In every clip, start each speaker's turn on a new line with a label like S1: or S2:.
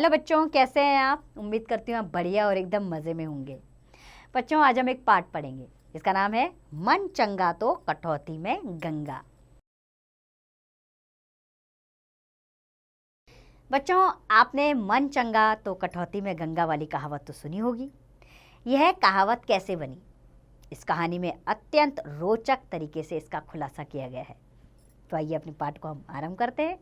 S1: Hello बच्चों, कैसे हैं आप? उम्मीद करती हूँ आप बढ़िया और एकदम मज़े में होंगे। बच्चों, आज हम एक पाठ पढ़ेंगे जिसका नाम है मन चंगा तो कटौती में गंगा। बच्चों, आपने मन चंगा तो कटौती में गंगा वाली कहावत तो सुनी होगी। यह कहावत कैसे बनी? इस कहानी में अत्यंत रोचक तरीके से इसका खुलासा किया गया है। तो आइए अपने पाठ को हम आरंभ करते हैं।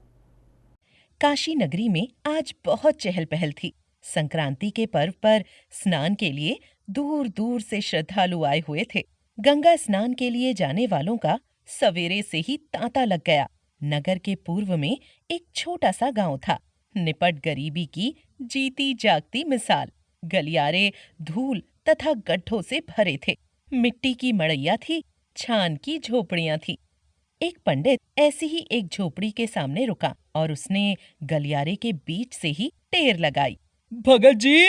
S2: काशी नगरी में आज बहुत चहल पहल थी। संक्रांति के पर्व पर स्नान के लिए दूर दूर से श्रद्धालु आए हुए थे। गंगा स्नान के लिए जाने वालों का सवेरे से ही तांता लग गया। नगर के पूर्व में एक छोटा सा गांव था। निपट गरीबी की जीती जागती मिसाल। गलियारे धूल तथा गड्ढों से भरे थे। मिट्टी की मड़ैया थी, छान की झोपड़ियां थी। एक पंडित ऐसी ही एक झोपड़ी के सामने रुका और उसने गलियारे के बीच से ही टेर लगाई। भगत जी,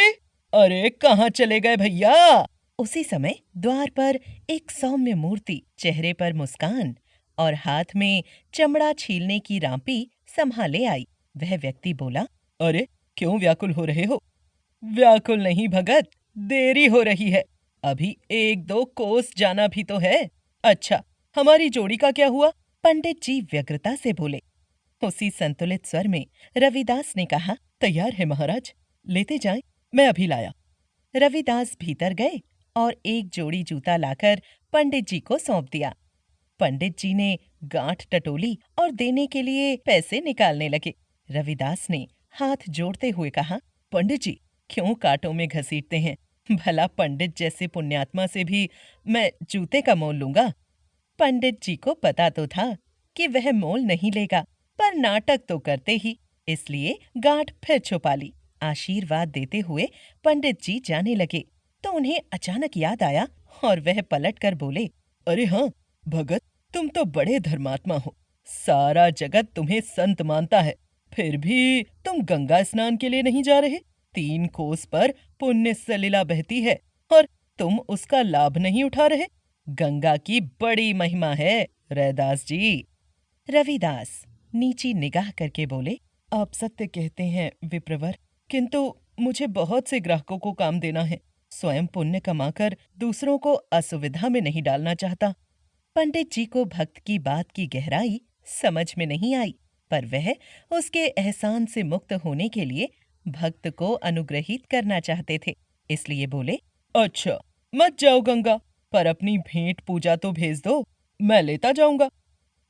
S2: अरे कहाँ चले गए भैया? उसी समय द्वार पर एक सौम्य मूर्ति, चेहरे पर मुस्कान और हाथ में चमड़ा छीलने की रांपी संभाले आई। वह व्यक्ति बोला, अरे क्यों व्याकुल हो रहे हो? व्याकुल नहीं भगत, देरी हो रही है। अभी 1-2 कोस जाना भी तो है। अच्छा, हमारी जोड़ी का क्या हुआ? पंडित जी व्यग्रता से बोले। उसी संतुलित स्वर में रविदास ने कहा, तैयार है महाराज, लेते जाएं, मैं अभी लाया। रविदास भीतर गए और एक जोड़ी जूता लाकर पंडित जी को सौंप दिया। पंडित जी ने गांठ टटोली और देने के लिए पैसे निकालने लगे। रविदास ने हाथ जोड़ते हुए कहा, पंडित जी, क्यों कांटों में घसीटते हैं? भला पंडित जैसे पुण्यात्मा से भी मैं जूते का मोल लूंगा? पंडित जी को पता तो था कि वह मोल नहीं लेगा, पर नाटक तो करते ही, इसलिए गांठ फिर छुपा ली। आशीर्वाद देते हुए पंडित जी जाने लगे तो उन्हें अचानक याद आया और वह पलट कर बोले, अरे हाँ भगत, तुम तो बड़े धर्मात्मा हो। सारा जगत तुम्हें संत मानता है, फिर भी तुम गंगा स्नान के लिए नहीं जा रहे। 3 कोस पर पुण्य सलिला बहती है और तुम उसका लाभ नहीं उठा रहे। गंगा की बड़ी महिमा है, रैदास जी। रविदास नीची निगाह करके बोले, आप सत्य कहते हैं विप्रवर, किंतु मुझे बहुत से ग्राहकों को काम देना है। स्वयं पुण्य कमाकर दूसरों को असुविधा में नहीं डालना चाहता। पंडित जी को भक्त की बात की गहराई समझ में नहीं आई, पर वह उसके एहसान से मुक्त होने के लिए भक्त को अनुग्रहित करना चाहते थे। इसलिए बोले, अच्छा, मत जाओ गंगा, पर अपनी भेंट पूजा तो भेज दो, मैं लेता जाऊंगा।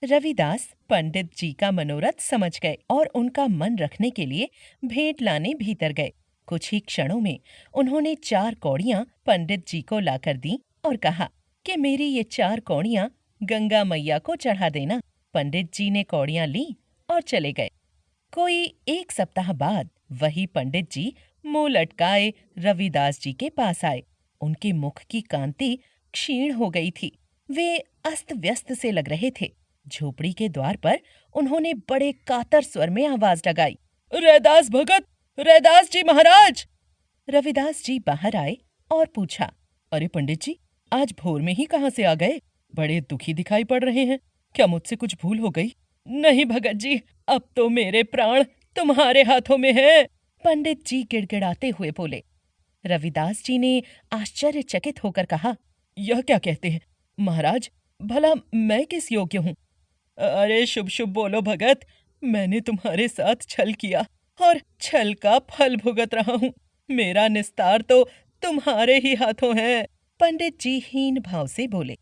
S2: रविदास पंडित जी का मनोरथ समझ गए और उनका मन रखने के लिए भेंट लाने भीतर गए। कुछ ही क्षणों में उन्होंने 4 कौड़ियां पंडित जी को लाकर दी और कहा कि मेरी ये 4 कौड़ियां गंगा मैया को चढ़ा देना। पंडित जी ने कौड़ियां ली और चले गए। कोई 1 सप्ताह बाद वही पंडित जी मुंह लटकाए रविदास जी के पास आए। उनके मुख की कांति क्षीण हो गई थी। वे अस्त व्यस्त से लग रहे थे। झोपड़ी के द्वार पर उन्होंने बड़े कातर स्वर में आवाज लगाई, रैदास भगत, रैदास जी महाराज। रविदास जी बाहर आए और पूछा, अरे पंडित जी, आज भोर में ही कहाँ से आ गए? बड़े दुखी दिखाई पड़ रहे हैं। क्या मुझसे कुछ भूल हो गई? नहीं भगत जी, अब तो मेरे प्राण तुम्हारे हाथों में हैं। पंडित जी गिड़गिड़ाते हुए बोले। रविदास जी ने आश्चर्यचकित होकर कहा, यह क्या कहते हैं महाराज? भला मैं किस योग्य हूँ? अरे शुभ शुभ बोलो भगत, मैंने तुम्हारे साथ छल किया और छल का फल भुगत रहा हूँ। मेरा निस्तार तो तुम्हारे ही हाथों है। पंडित जी हीन भाव से बोले।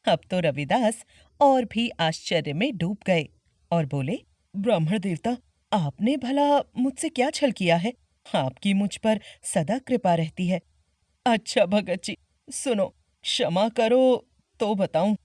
S2: अब तो रविदास और भी आश्चर्य में डूब गए और बोले, ब्राह्मण देवता, आपने भला मुझसे क्या छल किया है? आपकी मुझ पर सदा कृपा रहती है। अच्छा भगत जी, सुनो, क्षमा करो तो बताऊं।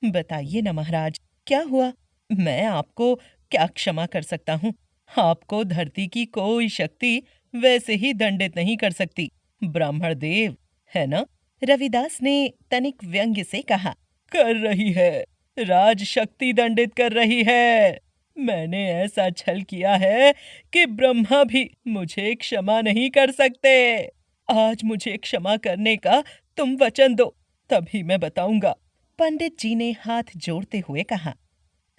S2: बताइए न महाराज, क्या हुआ? मैं आपको क्या क्षमा कर सकता हूँ? आपको धरती की कोई शक्ति वैसे ही दंडित नहीं कर सकती। ब्राह्मण देव, है ना? रविदास ने तनिक व्यंग्य से कहा। कर रही है, राज शक्ति दंडित कर रही है। मैंने ऐसा छल किया है कि ब्रह्मा भी मुझे क्षमा नहीं कर सकते। आज मुझे क्षमा करने का तुम वचन दो, तभी मैं बताऊंगा। पंडित जी ने हाथ जोड़ते हुए कहा।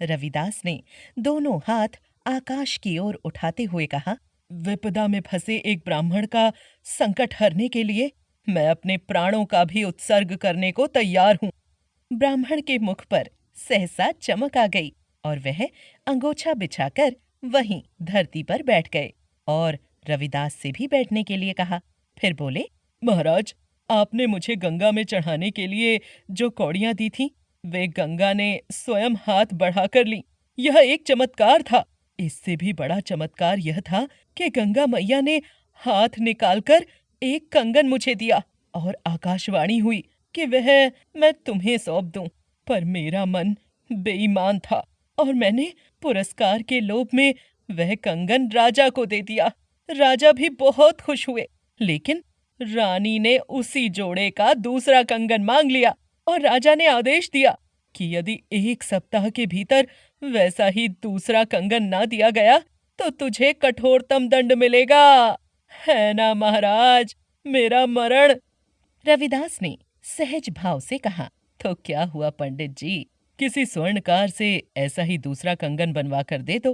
S2: रविदास ने दोनों हाथ आकाश की ओर उठाते हुए कहा, विपदा में फंसे एक ब्राह्मण का संकट हरने के लिए मैं अपने प्राणों का भी उत्सर्ग करने को तैयार हूँ। ब्राह्मण के मुख पर सहसा चमक आ गई और वह अंगोछा बिछाकर वहीं धरती पर बैठ गए और रविदास से भी बैठने के लिए कहा। फिर बोले, महाराज, आपने मुझे गंगा में चढ़ाने के लिए जो कौड़ियां दी थीं, वे गंगा ने स्वयं हाथ बढ़ाकर ली। यह एक चमत्कार था। इससे भी बड़ा चमत्कार यह था कि गंगा मैया ने हाथ निकालकर एक कंगन मुझे दिया और आकाशवाणी हुई कि वह मैं तुम्हें सौंप दूं। पर मेरा मन बेईमान था और मैंने पुरस्कार के लोभ में वह कंगन राजा को दे दिया। राजा भी बहुत खुश हुए, लेकिन रानी ने उसी जोड़े का दूसरा कंगन मांग लिया और राजा ने आदेश दिया कि यदि 1 सप्ताह के भीतर वैसा ही दूसरा कंगन ना दिया गया तो तुझे कठोरतम दंड मिलेगा। है ना महाराज, मेरा मरण। रविदास ने सहज भाव से कहा, तो क्या हुआ पंडित जी, किसी स्वर्णकार से ऐसा ही दूसरा कंगन बनवा कर दे दो।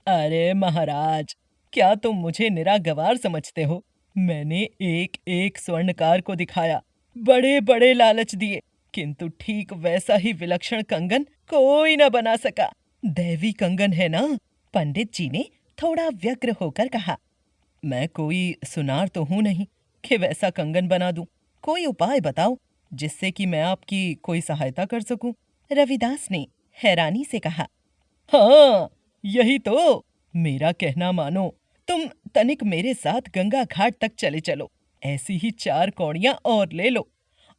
S2: अरे महाराज, क्या तुम मुझे निरा गंवार समझते हो? मैंने एक एक स्वर्णकार को दिखाया, बड़े बड़े लालच दिए, किंतु ठीक वैसा ही विलक्षण कंगन कोई न बना सका। दैवी कंगन है ना? पंडित जी ने थोड़ा व्यग्र होकर कहा। मैं कोई सुनार तो हूं नहीं कि वैसा कंगन बना दूं। कोई उपाय बताओ जिससे कि मैं आपकी कोई सहायता कर सकूं। रविदास ने हैरानी से कहा। हाँ, यही तो। मेरा कहना मानो, तुम तनिक मेरे साथ गंगा घाट तक चले चलो। ऐसी ही 4 कौड़ियां और ले लो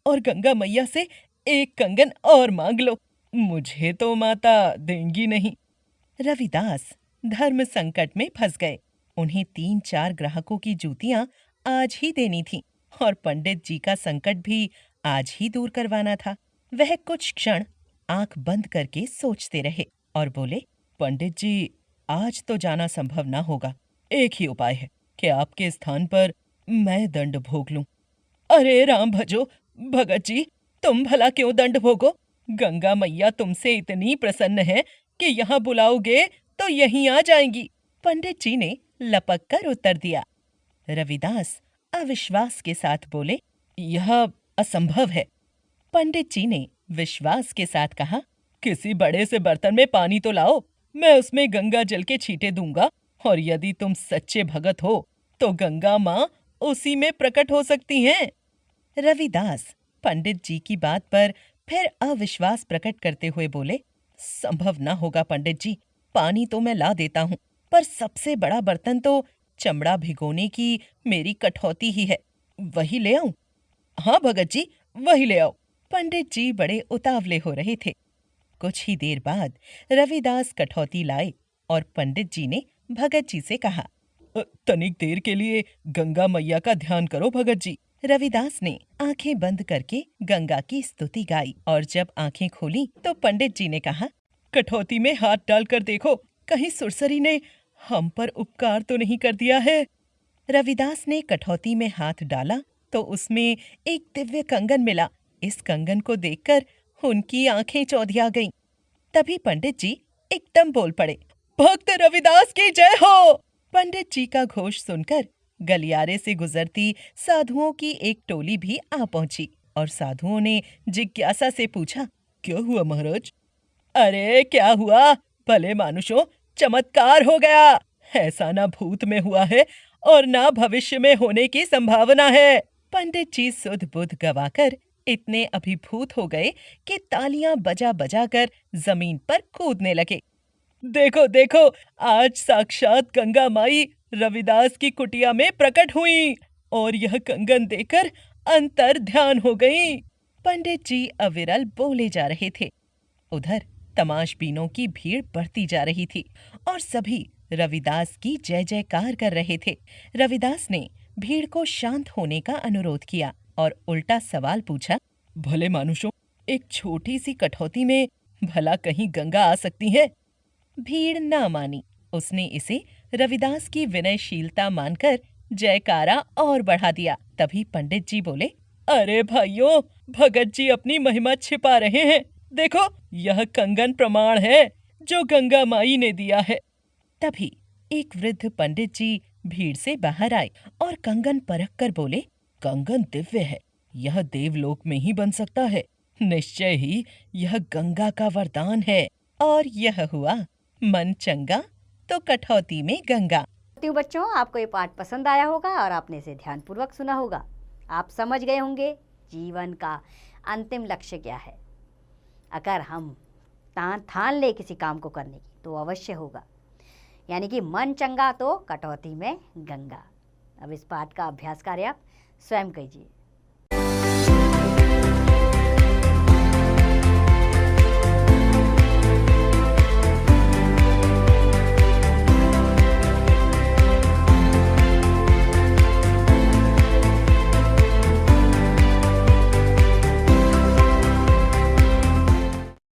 S2: और गंगा मैया से एक कंगन और मांग लो। मुझे तो माता देंगी नहीं। रविदास धर्म संकट में फंस गए। उन्हें 3-4 ग्राहकों की जूतियां आज ही देनी थीं और पंडित जी का संकट भी आज ही दूर करवाना था। वह कुछ क्षण आंख बंद करके सोचते रहे और बोले, पंडित जी, आज तो जाना संभव ना होगा। एक ही उपाय है कि आपके स्थान पर मैं दंड भोग लूं। अरे राम भजो भगत जी, तुम भला क्यों दंड भोगो? गंगा मैया तुमसे इतनी प्रसन्न है कि यहाँ बुलाओगे तो यहीं आ जाएंगी। पंडित जी ने लपक कर उत्तर दिया। रविदास अविश्वास के साथ बोले, यह असंभव है। पंडित जी ने विश्वास के साथ कहा, किसी बड़े से बर्तन में पानी तो लाओ, मैं उसमें गंगा जल के छींटे दूंगा और यदि तुम सच्चे भगत हो तो गंगा माँ उसी में प्रकट हो सकती हैं। रविदास पंडित जी की बात पर फिर अविश्वास प्रकट करते हुए बोले, संभव ना होगा पंडित जी। पानी तो मैं ला देता हूँ, पर सबसे बड़ा बर्तन तो चमड़ा भिगोने की मेरी कठौती ही है। वही ले आऊं? हाँ भगत जी, वही ले आओ। पंडित जी बड़े उतावले हो रहे थे। कुछ ही देर बाद रविदास कठौती लाए और पंडित जी ने भगत जी से कहा, तनिक देर के लिए गंगा मैया का ध्यान करो भगत जी। रविदास ने आंखें बंद करके गंगा की स्तुति गाई और जब आंखें खोली तो पंडित जी ने कहा, कठौती में हाथ डालकर देखो, कहीं सुरसरी ने हम पर उपकार तो नहीं कर दिया है। रविदास ने कठौती में हाथ डाला तो उसमें एक दिव्य कंगन मिला। इस कंगन को देखकर उनकी आंखें चौधिया गईं। तभी पंडित जी एकदम बोल पड़े, भक्त रविदास की जय हो। पंडित जी का घोष सुनकर गलियारे से गुजरती साधुओं की एक टोली भी आ पहुंची और साधुओं ने जिज्ञासा से पूछा, क्या हुआ महाराज? अरे क्या हुआ, भले मानुषों, चमत्कार हो गया। ऐसा ना भूत में हुआ है और ना भविष्य में होने की संभावना है। पंडित जी सुध बुध गवाकर इतने अभिभूत हो गए कि तालियां बजा बजा कर जमीन पर कूदने लगे। देखो देखो, आज साक्षात गंगा माई रविदास की कुटिया में प्रकट हुई और यह कंगन देकर अंतर ध्यान हो गई। पंडित जी अविरल बोले जा रहे थे। उधर तमाशबीनों की भीड़ बढ़ती जा रही थी और सभी रविदास की जय जयकार कर रहे थे। रविदास ने भीड़ को शांत होने का अनुरोध किया और उल्टा सवाल पूछा, भले मानुषों, एक छोटी सी कठौती में भला कहीं गंगा आ सकती है? भीड़ ना मानी। उसने इसे रविदास की विनयशीलता मानकर जयकारा और बढ़ा दिया। तभी पंडित जी बोले, अरे भाइयों, भगत जी अपनी महिमा छिपा रहे हैं। देखो, यह कंगन प्रमाण है जो गंगा माई ने दिया है। तभी एक वृद्ध पंडित जी भीड़ से बाहर आए और कंगन परख कर बोले, कंगन दिव्य है, यह देवलोक में ही बन सकता है। निश्चय ही यह गंगा का वरदान है। और यह हुआ मन चंगा तो कठौती में गंगा।
S1: तो बच्चों, आपको ये पाठ पसंद आया होगा और आपने इसे ध्यानपूर्वक सुना होगा। आप समझ गए होंगे जीवन का अंतिम लक्ष्य क्या है। अगर हम ठान ले किसी काम को करने की तो अवश्य होगा, यानी कि मन चंगा तो कटौती में गंगा। अब इस पाठ का अभ्यास कार्य आप स्वयं कीजिए।